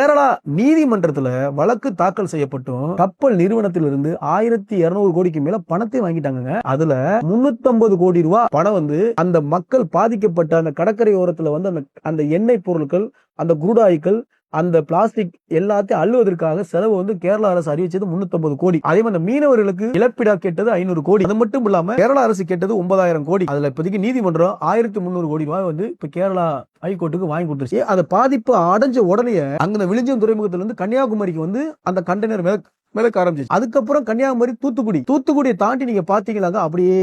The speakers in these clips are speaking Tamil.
கேரளா நீதிமன்றத்துல வழக்கு தாக்கல் செய்யப்பட்டும் கப்பல் நிறுவனத்திலிருந்து 1200 கோடிக்கு மேல பணத்தை வாங்கிட்டாங்க. அதுல 350 கோடி ரூபாய் பணம் அந்த மக்கள் பாதிக்கப்பட்ட அந்த கடற்கரை ஓரத்துல அந்த எண்ணெய் பொருட்கள், அந்த குரூடாய்கள், அந்த பிளாஸ்டிக் எல்லாத்தையும் அள்ளுவதற்காக செலவு கேரளா அரசு அறிவிச்சது 350 கோடி. அதே மாதிரி மீனவர்களுக்கு இழப்பீடா கேட்டது 500 கோடி. அது மட்டும் இல்லாம கேரளா அரசு கேட்டது 9000 கோடி. அதுல இப்போதைக்கு நீதிமன்றம் 1300 கோடி ரூபாய் இப்ப கேரளா ஹைகோர்ட்டுக்கு வாங்கி கொடுத்துருச்சு. அந்த பாதிப்பு அடைஞ்ச உடனே அங்க விழிஞ்சம் துறைமுகத்துல இருந்து கன்னியாகுமரிக்கு அந்த கண்டெய்னர் மிதக்க ஆரம்பிச்சு. அதுக்கப்புறம் கன்னியாகுமரி, தூத்துக்குடியை தாண்டி நீங்க பாத்தீங்களாங்க அப்படியே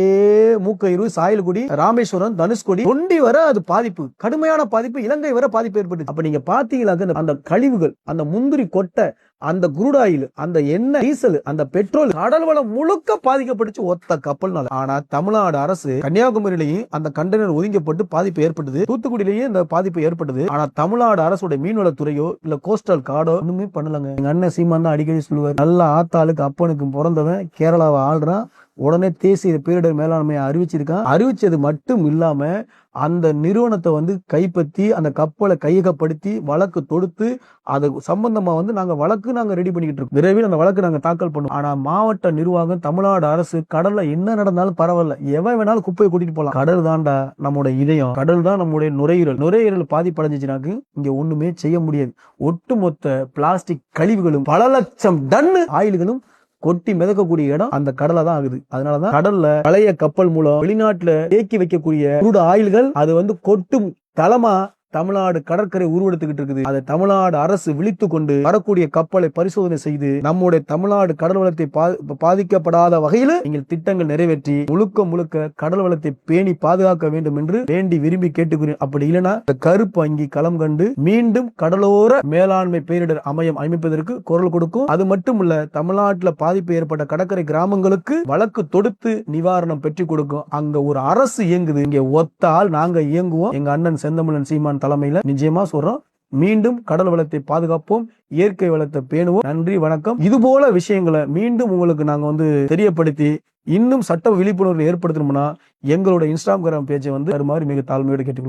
மூக்கயிறு, சாயல்குடி, ராமேஸ்வரம், தனுஷ்கோடி, தொண்டி வர அது பாதிப்பு, கடுமையான பாதிப்பு, இலங்கை வர பாதிப்பு ஏற்பட்டு. அப்ப நீங்க பாத்தீங்களாங்க அந்த கழிவுகள், அந்த முந்திரி கொட்டை, அந்த குரூட் ஆயில், அந்த எண்ணெய், டீசல், அந்த பெட்ரோல், கடல் வளம் முழுக்க பாதிக்கப்பட்டுச்சு ஒத்த கப்பல்னால. ஆனா தமிழ்நாடு அரசு கன்னியாகுமரியிலையும் அந்த கண்டெய்னர் ஒதுங்கப்பட்டு பாதிப்பு ஏற்பட்டது, தூத்துக்குடியிலேயும் இந்த பாதிப்பு ஏற்பட்டது. ஆனா தமிழ்நாடு அரசுடைய மீன்வளத்துறையோ இல்ல கோஸ்டல் கார்டோ ஒண்ணுமே பண்ணலங்க. எங்க அண்ணன் சீமான் தான் அடிக்கடி சொல்லுவார், நல்ல ஆத்தாளுக்கு அப்பனுக்கு பிறந்தவன் கேரளாவை ஆள்றான், உடனே தேசிய பேரிடர் மேலாண்மையை அறிவிச்சிருக்கான். அறிவிச்சது மட்டும் இல்லாம அந்த நிறுவனத்தை கைப்பற்றி அந்த கப்பலை கையகப்படுத்தி வழக்கு தொடுத்து அது சம்பந்தமா நாங்க ரெடி பண்ணிக்கிட்டு இருக்கோம். விரைவில் அந்த வழக்கு நாங்க தாக்கல் பண்ணுவோம். ஆனா மாவட்ட நிர்வாகம், தமிழ்நாடு அரசு கடல்ல என்ன நடந்தாலும் பரவாயில்ல, எவன் வேணாலும் குப்பையை கூட்டிட்டு போலாம், கடல் தான்டா நம்முடைய இதயம், கடல் தான் நம்முடைய நுரையீரல் பாதிப்படைஞ்சிச்சுனாக்கு இங்க ஒண்ணுமே செய்ய முடியாது. ஒட்டுமொத்த பிளாஸ்டிக் கழிவுகளும் பல லட்சம் டன் ஆயில்களும் கொட்டி மிதக்கக்கூடிய இடம் அந்த கடலை தான் ஆகுது. அதனாலதான் கடல்ல பழைய கப்பல் மூலம் வெளிநாட்டுல தேக்கி வைக்கக்கூடிய குரூட் ஆயில்கள் அது கொட்டும் தளமா தமிழ்நாடு கடற்கரை உருவெடுத்துக்கிட்டு இருக்குது. அதை தமிழ்நாடு அரசு விழித்து கொண்டு வரக்கூடிய கப்பலை பரிசோதனை செய்து நம்முடைய தமிழ்நாடு கடல் வளத்தை பாதிக்கப்படாத வகையில் நீங்கள் திட்டங்கள் நிறைவேற்றி முழுக்க கடல் வளத்தை பேணி பாதுகாக்க வேண்டும் என்று வேண்டி விரும்பி கேட்டுக்கிறேன். அப்படி இல்லைன்னா கருப்பு அங்கி களம் கண்டு மீண்டும் கடலோர மேலாண்மை பேரிடர் அமைப்பதற்கு குரல் கொடுக்கும். அது மட்டும் இல்ல, தமிழ்நாட்டில் பாதிப்பு ஏற்பட்ட கடற்கரை கிராமங்களுக்கு வழக்கு தொடுத்து நிவாரணம் பெற்றுக் கொடுக்கும். அங்க ஒரு அரசு இயங்குது, இங்க ஒத்தால் நாங்க இயங்குவோம். எங்க அண்ணன் செந்தமிழன் சீமான் தலைமையில நிச்சயமா சொல்றோம், மீண்டும் கடல் வளத்தை பாதுகாப்போம், இயற்கை வளத்தை பேணுவோம். நன்றி, வணக்கம். இது போல விஷயங்களை மீண்டும் உங்களுக்கு நாங்க தெரியப்படுத்தி இன்னும் சட்ட விழிப்புணர்வு ஏற்படுத்தணும்னா எங்களோட இன்ஸ்டாகிராம் பேஜை வருமாறு மிக தாழ்மையோடு கேட்டுக்கொள்கிறேன்.